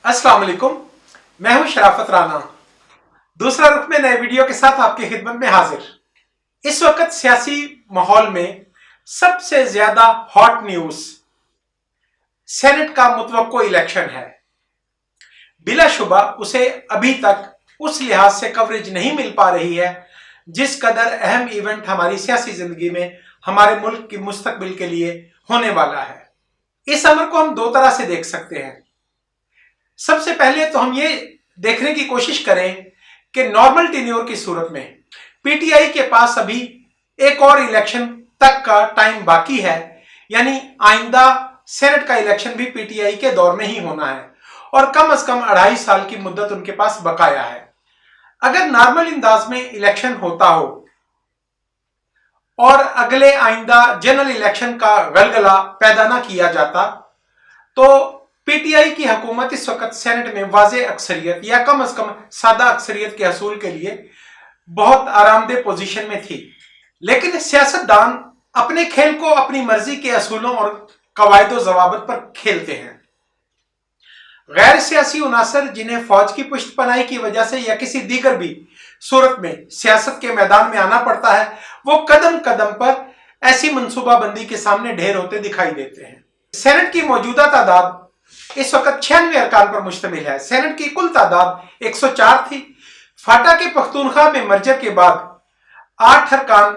अस्सलाम वालेकुम, मैं हूं शराफत राना। दूसरा रुख में नए वीडियो के साथ आपकी खिदमत में हाजिर। इस वक्त सियासी माहौल में सबसे ज्यादा हॉट न्यूज सेनेट का मुतवक्को इलेक्शन है। बिलाशुबा उसे अभी तक उस लिहाज से कवरेज नहीं मिल पा रही है जिस कदर अहम इवेंट हमारी सियासी जिंदगी में हमारे मुल्क की मुस्तकबिल के लिए होने वाला है। इस अमर को हम दो तरह से देख सकते हैं। सबसे पहले तो हम ये देखने की कोशिश करें कि नॉर्मल टेन्योर की सूरत में पीटीआई के पास अभी एक और इलेक्शन तक का टाइम बाकी है, यानी आइंदा सेनेट का इलेक्शन भी पीटीआई के दौर में ही होना है और कम से कम 2.5 साल की मुद्दत उनके पास बकाया है। अगर नॉर्मल अंदाज में इलेक्शन होता हो और अगले आइंदा जनरल इलेक्शन का गलगला पैदा ना किया जाता तो पीटीआई की हुकूमत इस वक्त सेनेट में वाज़े अक्सरियत या कम से कम सादा अक्सरियत के हसूल के लिए बहुत आरामदेह पोजीशन में थी। लेकिन सियासतदान अपने खेल को अपनी मर्जी के असूलों और कवायदो जवाबत पर खेलते हैं। गैर सियासी उनासर जिन्हें फौज की पुष्टपनाही की वजह से या किसी दीगर भी सूरत में सियासत के मैदान में आना पड़ता है, वो कदम कदम पर ऐसी मंसूबाबंदी के सामने ढेर होते दिखाई देते हैं। सेनेट की मौजूदा तादाद इस वक्त 96 अरकान पर मुश्तमिल है। सेनेट की कुल तादाद 104 थी। फाटा के पख्तूनख्वा में मर्जर के बाद 8 अरकान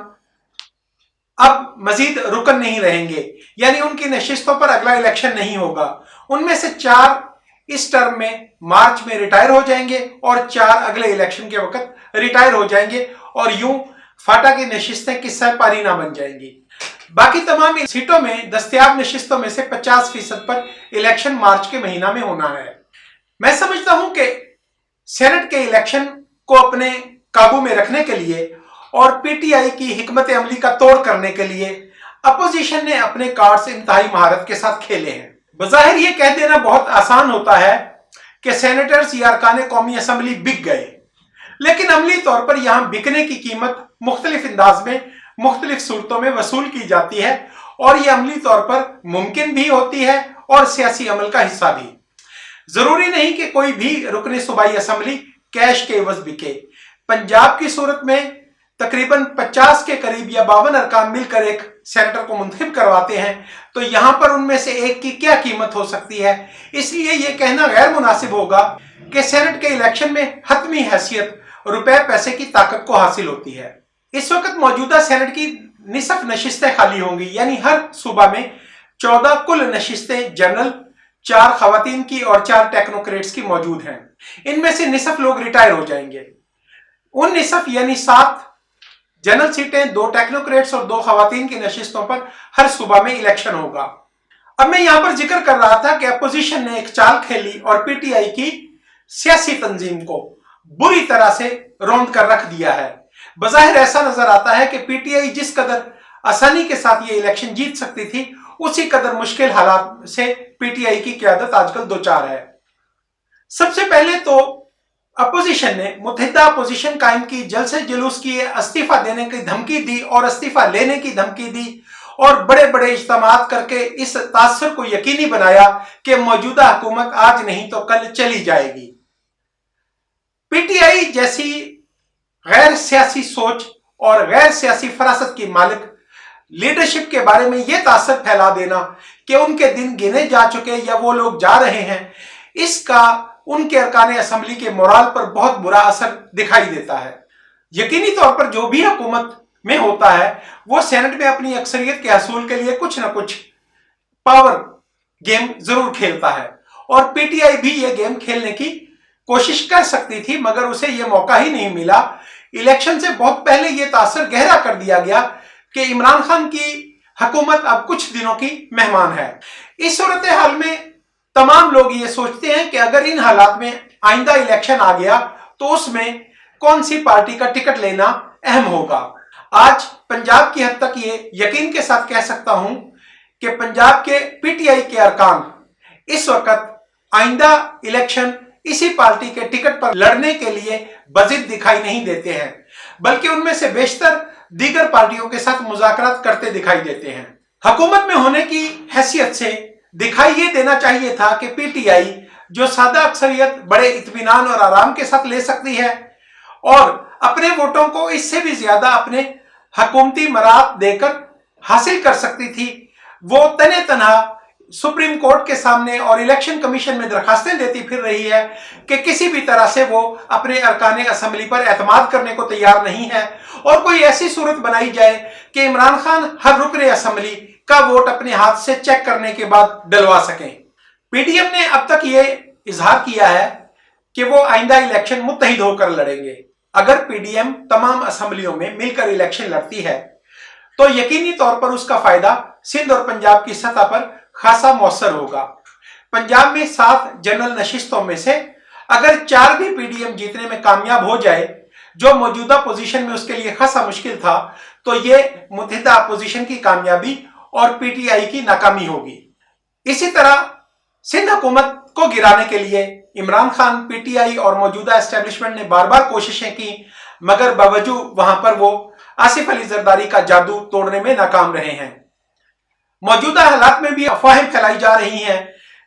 अब मजीद रुकन नहीं रहेंगे, यानी उनकी नशिस्तों पर अगला इलेक्शन नहीं होगा। उनमें से 4 इस टर्म में मार्च में रिटायर हो जाएंगे और 4 अगले इलेक्शन के वक्त रिटायर हो जाएंगे और यूं फाटा की नशिस्तें किस्सा पारी ना बन जाएंगी। बाकी तमाम सीटों में दस्तयाब नशिस्तों में से 50% पर इलेक्शन मार्च के महीना में होना है। मैं समझता हूं कि सेनेट के इलेक्शन को अपने काबू में रखने के लिए और पीटीआई की हिकमत अमली का तोड़ करने के लिए अपोजिशन ने अपने कार्ड्स इंतहाई महारत के साथ खेले हैं। बज़ाहिर ये कह देना बहुत आसान होता है कि सेनेटर्स या अरकान कौमी असम्बली बिक गए, लेकिन अमली तौर पर यहां बिकने की कीमत मुख्तलिफ अंदाज में मुख्तलिफ सूरतों में वसूल की जाती है और यह अमली तौर पर मुमकिन भी होती है और सियासी अमल का हिस्सा भी। जरूरी नहीं कि कोई भी रुकने सूबाई असम्बली कैश के एवज बिके। पंजाब की सूरत में तकरीबन 50 के करीब या 52 अरकान मिलकर एक सेनेटर को मुंतखब करवाते हैं, तो यहां पर उनमें से एक की क्या कीमत हो सकती है। इसलिए यह कहना गैर मुनासिब होगा कि सेनेट के इलेक्शन में हतमी हैसियत रुपए पैसे की ताकत को हासिल होती है। इस वक्त मौजूदा सेनेट की निसफ नशिस्तें खाली होंगी, यानी हर सूबा में 14 कुल नशिस्तें जनरल, 4 खवातीन की और 4 टेक्नोक्रेट्स की मौजूद हैं। इनमें से निसफ लोग रिटायर हो जाएंगे। उन निसफ यानी 7 जनरल सीटें, 2 टेक्नोक्रेट्स और 2 खवातीन की नशिस्तों पर हर सूबा में इलेक्शन होगा। अब मैं यहां पर जिक्र कर रहा था कि अपोजिशन ने एक चाल खेली और पीटीआई की सियासी तंजीम को बुरी तरह से रौंद कर रख दिया है। बज़ाहिर ऐसा नजर आता है कि पीटीआई जिस कदर आसानी के साथ ये इलेक्शन जीत सकती थी, उसी कदर मुश्किल हालात से पीटीआई की क़यादत आजकल दो चार है। सबसे पहले तो अपोजिशन ने मुत्तहिदा अपोजिशन कायम की, जल्द से जुलूस किए, इस्तीफा देने की धमकी दी और इस्तीफा लेने की धमकी दी और बड़े बड़े इज्तिमात करके इस तासुर को यकीनी बनाया कि मौजूदा हुकूमत आज नहीं तो कल चली जाएगी। पीटीआई जैसी गैर सियासी सोच और गैर सियासी फरासत की मालिक लीडरशिप के बारे में यह तासर फैला देना कि उनके दिन गिने जा चुके या वो लोग जा रहे हैं, इसका उनके अरकान असम्बली के मोराल पर बहुत बुरा असर दिखाई देता है। यकीनी तौर पर जो भी हुकूमत में होता है वो सेनेट में अपनी अक्सरियत के हसूल के लिए कुछ ना कुछ पावर गेम जरूर खेलता है और पीटीआई भी ये गेम खेलने की कोशिश कर सकती थी, मगर उसे यह मौका ही नहीं मिला। इलेक्शन से बहुत पहले यह तासर गहरा कर दिया गया कि इमरान खान की हुकूमत अब कुछ दिनों की मेहमान है। इस सूरत हाल में तमाम लोग ये सोचते हैं कि अगर इन हालात में आइंदा इलेक्शन आ गया तो उसमें कौन सी पार्टी का टिकट लेना अहम होगा। आज पंजाब की हद तक ये यकीन के साथ कह सकता हूं कि पंजाब के पीटीआई के अरकान इस वक्त आइंदा इलेक्शन इसी पार्टी के टिकट पर लड़ने के लिए बजिद दिखाई नहीं देते हैं, बल्कि उनमें से बेशतर दीगर पार्टियों के साथ मुज़ाकरात करते दिखाई देते हैं। हुकूमत में होने की हैसियत से दिखाई ये देना चाहिए था कि पीटीआई जो सादा अक्सरियत बड़े इत्मीनान और आराम के साथ ले सकती है और अपने वोटों को इससे भी ज्यादा अपने हुकूमती मराद देकर हासिल कर सकती थी, वो तने तनहा सुप्रीम कोर्ट के सामने और इलेक्शन कमीशन में दरखास्तें देती फिर रही है कि किसी भी तरह से वो अपने अरकान असम्बली पर एतमाद करने को तैयार नहीं है और कोई ऐसी सूरत बनाई जाए कि इमरान खान हर रुकने असम्बली का वोट अपने हाथ से चेक करने के बाद डलवा सकें। पीडीएम ने अब तक ये इजहार किया है कि वो आइंदा इलेक्शन मुत्तहिद होकर लड़ेंगे। अगर पीडीएम तमाम असम्बलियों में मिलकर इलेक्शन लड़ती है तो यकीनी तौर पर उसका फायदा सिंध और पंजाब की सतह पर खासा मौसर होगा। पंजाब में 7 जनरल नशिस्तों में से अगर 4 भी पीडीएम जीतने में कामयाब हो जाए, जो मौजूदा पोजीशन में उसके लिए खासा मुश्किल था, तो ये मुत्तहिदा अपोजिशन की कामयाबी और पीटीआई की नाकामी होगी। इसी तरह सिंध हुकूमत को गिराने के लिए इमरान खान, पीटीआई और मौजूदा एस्टेब्लिशमेंट ने बार बार कोशिशें की, मगर बावजूद वहां पर वो आसिफ अली जरदारी का जादू तोड़ने में नाकाम रहे हैं। मौजूदा हालात में भी अफवाहें फैलाई जा रही हैं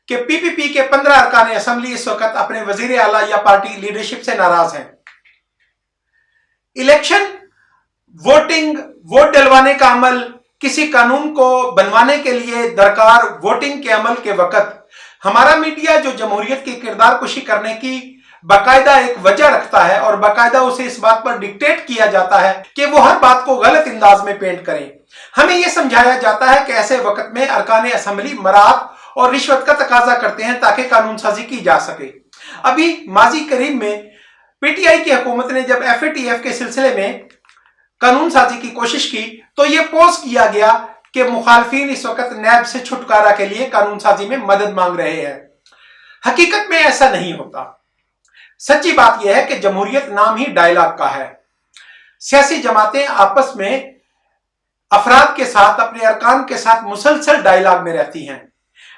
कि पीपीपी के 15 अरकान असम्बली इस वक्त अपने वजीर आला या पार्टी लीडरशिप से नाराज हैं। इलेक्शन वोटिंग, वोट डलवाने का अमल, किसी कानून को बनवाने के लिए दरकार वोटिंग के अमल के वक्त हमारा मीडिया जो जमहूरियत की किरदार कुशी करने की बाकायदा एक वजह रखता है और बाकायदा उसे इस बात पर डिक्टेट किया जाता है कि वो हर बात को गलत अंदाज में पेंट करें। हमें यह समझाया जाता है कि ऐसे वक्त में अरकान असम्बली मरात और रिश्वत का तकाजा करते हैं ताकि कानून साजी की जा सके। अभी माजी करीब में पीटीआई की हुकूमत ने जब एफएटीएफ के सिलसिले में कानून साजी की कोशिश की तो यह पोस्ट किया गया कि मुखालफिन इस वक्त नैब से छुटकारा के लिए कानून साजी में मदद मांग रहे हैं। हकीकत में ऐसा नहीं होता। सच्ची बात यह है कि जमहूरियत नाम ही डायलॉग का है। सियासी जमातें आपस में अफराद के साथ, अपने अरकान के साथ मुसलसल डायलॉग में रहती हैं।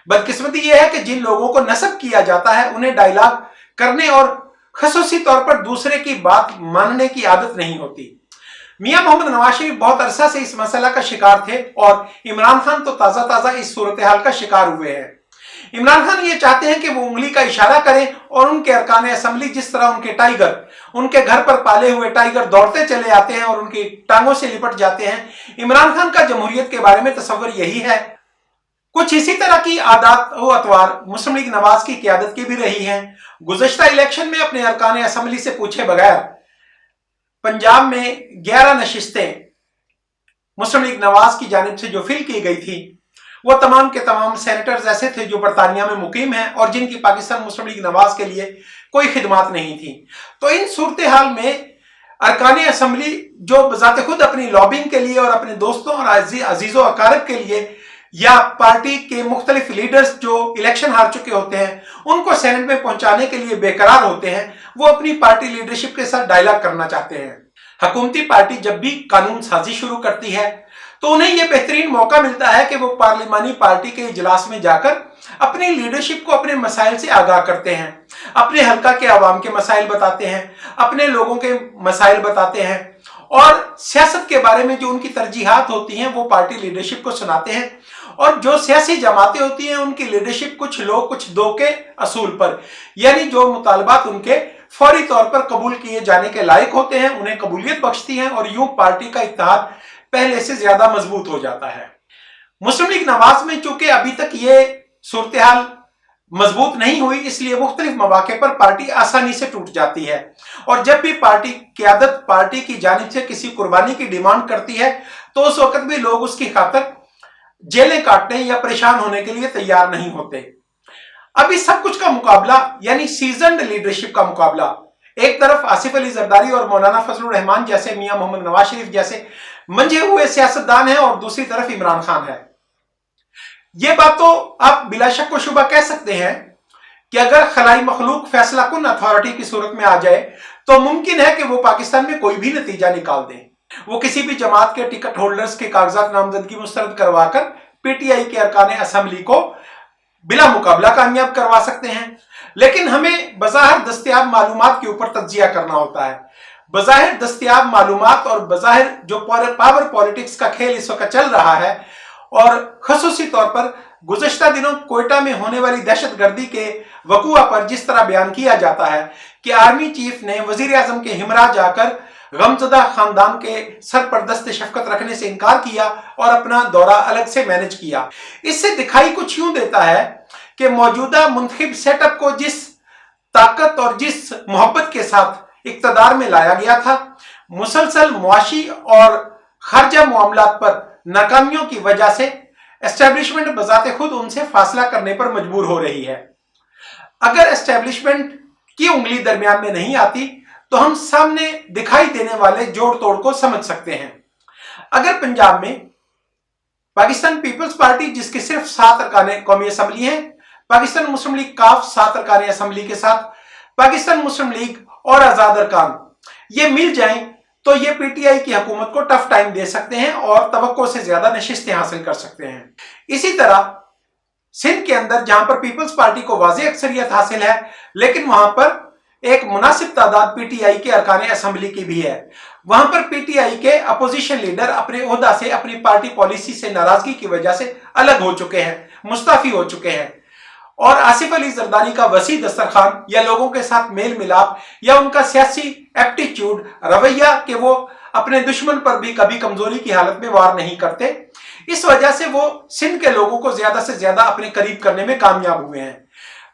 बदकिस्मती यह है कि जिन लोगों को नस्ब किया जाता है उन्हें डायलॉग करने और खसूसी तौर पर दूसरे की बात मानने की आदत नहीं होती। मियां मोहम्मद नवाज शरीफ बहुत अरसा से इस मसला का शिकार थे और इमरान खान तो ताजा ताजा इस सूरत हाल का शिकार हुए हैं। इमरान खान ये चाहते हैं कि वो उंगली का इशारा करें और उनके अरकान असम्बली जिस तरह उनके टाइगर, उनके घर पर पाले हुए टाइगर दौड़ते चले आते हैं और उनकी टांगों से लिपट जाते हैं। इमरान खान का जमहूरियत के बारे में तस्वर यही है। कुछ इसी तरह की आदत व अतवार मुस्लिम लीग नवाज की क़यादत की भी रही हैं। गुज़श्ता इलेक्शन में अपने अरकान असम्बली से पूछे बगैर पंजाब में 11 नशिस्तें मुस्लिम लीग नवाज की जानिब से जो फिल की गई थी वो तमाम के तमाम सेनेटर्स ऐसे थे जो बरतानिया में मुकीम हैं और जिनकी पाकिस्तान मुस्लिम लीग नवाज के लिए कोई खिदमात नहीं थी। तो इन सूरत हाल में अरकान असम्बली जो बजाते खुद अपनी लॉबिंग के लिए और अपने दोस्तों और अजीजों अकारब के लिए या पार्टी के मुख्तलिफ लीडर्स जो इलेक्शन हार चुके होते हैं उनको सेनेट में पहुंचाने के लिए बेकरार होते हैं, वो अपनी पार्टी लीडरशिप के साथ डायलॉग करना चाहते हैं। हुकूमती पार्टी जब भी कानून साजी शुरू करती है तो उन्हें यह बेहतरीन मौका मिलता है कि वो पार्लिमानी पार्टी के इजलास में जाकर अपनी लीडरशिप को अपने मसाइल से आगाह करते हैं, अपने हल्का के आवाम के मसाइल बताते हैं, अपने लोगों के मसाइल बताते हैं और सियासत के बारे में जो उनकी तरजीहात होती हैं वो पार्टी लीडरशिप को सुनाते हैं। और जो सियासी जमातें होती हैं उनकी लीडरशिप कुछ लोग कुछ दो के असूल पर, यानी जो मुतालबात उनके फौरी तौर पर कबूल किए जाने के लायक होते हैं उन्हें कबूलियत बख्शती हैं और यूं पार्टी का इत्तेहाद पहले से ज्यादा मजबूत हो जाता है। मुस्लिम लीग नवाज में चूंकि अभी तक ये सूरत हाल मजबूत नहीं हुई, इसलिए मुख्तलिफ मौके पर पार्टी आसानी से टूट जाती है और जब भी पार्टी क़यादत पार्टी की जानिब से किसी कुर्बानी की डिमांड करती है तो उस वक्त भी लोग उसकी खातिर जेलें काटने या परेशान होने के लिए तैयार नहीं होते। अब इस सब कुछ का मुकाबला यानी सीजन्ड लीडरशिप का मुकाबला, एक तरफ आसिफ अली जरदारी और मौलाना फजलुर रहमान जैसे, मियां मोहम्मद नवाज शरीफ जैसे मंझे हुए सियासतदान है और दूसरी तरफ इमरान खान है। यह बात तो आप बिला शक व शुबा कह सकते हैं कि अगर खलाई मखलूक फैसला कुन अथॉरिटी की सूरत में आ जाए तो मुमकिन है कि वो पाकिस्तान में कोई भी नतीजा निकाल दें। वो किसी भी जमात के टिकट होल्डर्स के कागजात नामजदगी मुस्तरद करवाकर पीटीआई के अरकान असम्बली को बिला मुकाबला कामयाब करवा सकते हैं। लेकिन हमें बज़ाहिर दस्तयाब मालूमात के ऊपर तज्जिया करना होता है। बज़ाहिर दस्तयाब मालूमात और बज़ाहिर जो पावर पॉलिटिक्स का खेल इस वक्त चल रहा है और खसूसी तौर पर गुज़श्ता दिनों कोयटा में होने वाली दहशतगर्दी के वक़ुआ पर जिस तरह बयान किया जाता है कि आर्मी चीफ ने वजीर आजम के हिमरा जाकर गमज़दा खानदान के सर पर दस्ते शफकत रखने से इनकार किया और अपना दौरा अलग से मैनेज किया, इससे दिखाई कुछ यूं देता है कि मौजूदा मुंतखब सेटअप को जिस ताकत और जिस मोहब्बत के साथ इक्तदार में लाया गया था, मुसलसल मुआशी और खारजा मामलात पर नाकामियों की वजह से एस्टेब्लिशमेंट बजाते खुद उनसे फासला करने पर मजबूर हो रही है। अगर एस्टेब्लिशमेंट की उंगली दरमियान में नहीं आती तो हम सामने दिखाई देने वाले जोड़ तोड़ को समझ सकते हैं। अगर पंजाब में पाकिस्तान पीपल्स पार्टी, जिसके सिर्फ 7 अरकान कौमी असम्बली हैं, पाकिस्तान मुस्लिम लीग काफ 7 अरकान असम्बली के साथ पाकिस्तान मुस्लिम लीग और आजाद अरकान ये मिल जाएं तो ये पीटीआई की हुकूमत को टफ टाइम दे सकते हैं और तवक्को से ज्यादा नशिस्तें हासिल कर सकते हैं। इसी तरह सिंध के अंदर जहां पर पीपल्स पार्टी को वाज़ेह अक्सरियत हासिल है, लेकिन वहां पर एक मुनासिब तादाद पीटीआई के अरकान असम्बली की भी है, वहां पर पीटीआई के अपोजिशन लीडर अपने ओहदा से, अपनी पार्टी पॉलिसी से नाराजगी की वजह से अलग हो चुके हैं, मुस्ताफी हो चुके हैं और आसिफ अली जरदारी का वसी दस्तरखान या लोगों के साथ मेल मिलाप या उनका सियासी एप्टीट्यूड, रवैया कि वो अपने दुश्मन पर भी कभी कमजोरी की हालत में वार नहीं करते, इस वजह से वो सिंध के लोगों को ज्यादा से ज्यादा अपने करीब करने में कामयाब हुए हैं।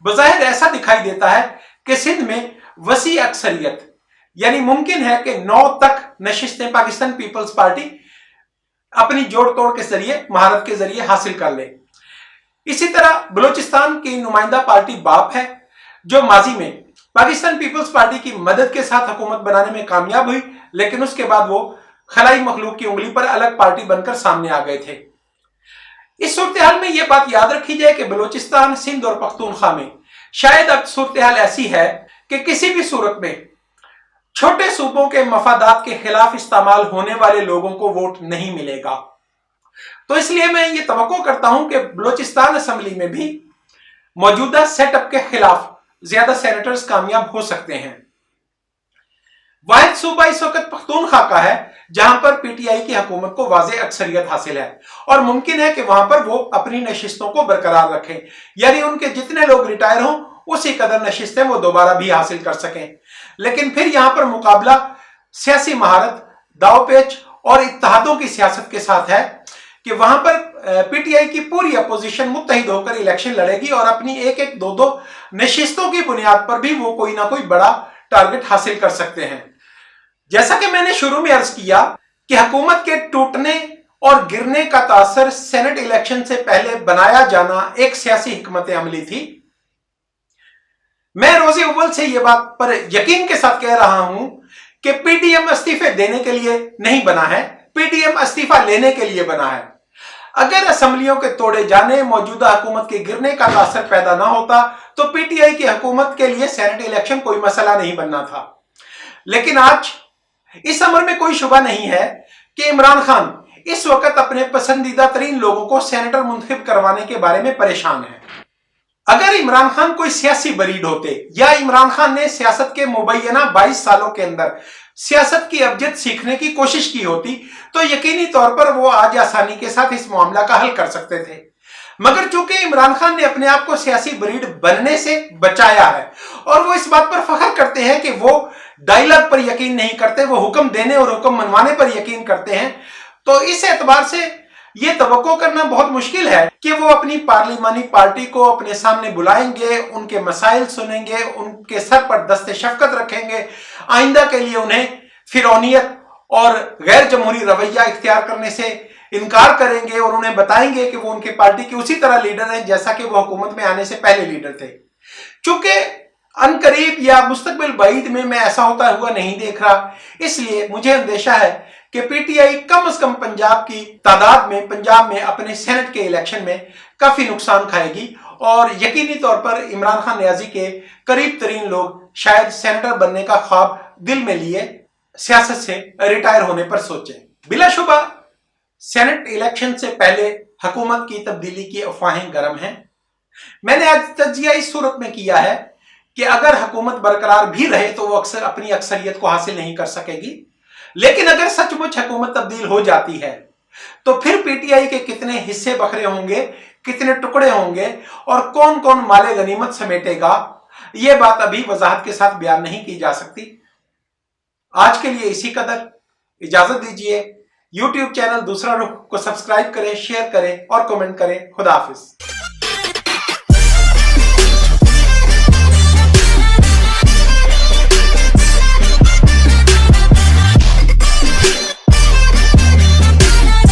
बज़ाहिर ऐसा दिखाई देता है कि सिंध में वसी अक्सरियत, यानी मुमकिन है कि 9 तक नशिस्तें पाकिस्तान पीपल्स पार्टी अपनी जोड़ तोड़ के जरिए, महारत के जरिए हासिल कर ले। इसी तरह बलूचिस्तान की नुमाइंदा पार्टी बाप है, जो माजी में पाकिस्तान पीपल्स पार्टी की मदद के साथ हुकूमत बनाने में कामयाब हुई, लेकिन उसके बाद वो खलाई मखलूक की उंगली पर अलग पार्टी बनकर सामने आ गए थे। इस सूरत हाल में यह बात याद रखी जाए कि बलूचिस्तान, सिंध और पख्तूनख्वा में शायद अब सूरत हाल ऐसी है कि किसी भी सूरत में छोटे सूबों के मफादात के खिलाफ इस्तेमाल होने वाले लोगों को वोट नहीं मिलेगा। तो इसलिए मैं ये तवक्को करता हूं कि बलूचिस्तान असेंबली में भी मौजूदा सेटअप के खिलाफ ज्यादा सेनेटर्स कामयाब हो सकते हैं। वाहिद सूबा इस वक्त पख्तूनख्वा का है जहां पर पीटीआई की हुकूमत को वाज़ेह अक्सरियत हासिल है और मुमकिन है कि वहां पर वो अपनी नशिस्तों को बरकरार रखें, यानी उनके जितने लोग रिटायर हों उसी कदर नशिस्तें वो दोबारा भी हासिल कर सकें। लेकिन फिर यहां पर मुकाबला सियासी महारत, दावपेच और इत्तेहादों की सियासत के साथ है कि वहां पर पीटीआई की पूरी अपोजिशन मुत्तहिद होकर इलेक्शन लड़ेगी और अपनी एक एक दो दो नशिस्तों की बुनियाद पर भी वो कोई ना कोई बड़ा टारगेट हासिल कर सकते हैं। जैसा कि मैंने शुरू में अर्ज किया कि हुकूमत के टूटने और गिरने का तासर सेनेट इलेक्शन से पहले बनाया जाना एक सियासी हिकमत अमली थी। मैं रोज़े अव्वल से यह बात पर यकीन के साथ कह रहा हूं कि पीडीएम इस्तीफे देने के लिए नहीं बना है, पीडीएम इस्तीफा लेने के लिए बना है। अगर असेंबलियों के तोड़े जाने, मौजूदा हुकूमत के गिरने का तासर पैदा ना होता तो पीटीआई की हुकूमत के लिए सेनेट इलेक्शन कोई मसला नहीं बनना था। लेकिन आज इस अमर में कोई शुबा नहीं है कि इमरान खान इस वक्त अपने पसंदीदा तरीन लोगों को सेनेटर मुंतखब करवाने के बारे में परेशान है। अगर इमरान खान कोई सियासी बरीड होते या इमरान खान ने सियासत के मुबैना 22 सालों के अंदर सियासत की अबजद सीखने की कोशिश की होती तो यकीनी तौर पर वो आज आसानी के साथ इस मामला का हल कर सकते थे। मगर चूंकि इमरान खान ने अपने आप को सियासी ब्रीड बनने से बचाया है और वो इस बात पर फख्र करते हैं कि वो डायलॉग पर यकीन नहीं करते, वो हुक्म देने और हुक्म मनवाने पर यकीन करते हैं, तो इस एतबार से ये तवक्को करना बहुत मुश्किल है कि वो अपनी पार्लिमानी पार्टी को अपने सामने बुलाएंगे, उनके मसाइल सुनेंगे, उनके सर पर दस्ते शफकत रखेंगे, आइंदा के लिए उन्हें फिरौनियत और गैर जमहूरी रवैया इख्तियार करने से इनकार करेंगे और उन्हें बताएंगे कि वो उनकी पार्टी के उसी तरह लीडर हैं जैसा कि वो हुकूमत में आने से पहले लीडर थे। चूंकि अनकरीब या मुस्तकबिल बाईद में मैं ऐसा होता हुआ नहीं देख रहा, इसलिए मुझे अंदेशा है कि पीटीआई कम से कम पंजाब की तादाद में, पंजाब में अपने सेनेट के इलेक्शन में काफी नुकसान खाएगी और यकीनी तौर पर इमरान खान नियाजी के करीब तरीन लोग शायद सेनेटर बनने का ख्वाब दिल में लिए सियासत से रिटायर होने पर सोचें। बिलाशुबा सेनेट इलेक्शन से पहले हुकूमत की तब्दीली की अफवाहें गर्म हैं। मैंने आज तज्जिया इस सूरत में किया है कि अगर हुकूमत बरकरार भी रहे तो वो अक्सर अपनी अक्सरियत को हासिल नहीं कर सकेगी, लेकिन अगर सचमुच हुकूमत तब्दील हो जाती है तो फिर पीटीआई के कितने हिस्से बखरे होंगे, कितने टुकड़े होंगे और कौन कौन माले गनीमत समेटेगा, यह बात अभी वजाहत के साथ बयान नहीं की जा सकती। आज के लिए इसी कदर, इजाजत दीजिए। YouTube चैनल दूसरा रुख को सब्सक्राइब करें, शेयर करें और कमेंट करें। खुदा हाफिज।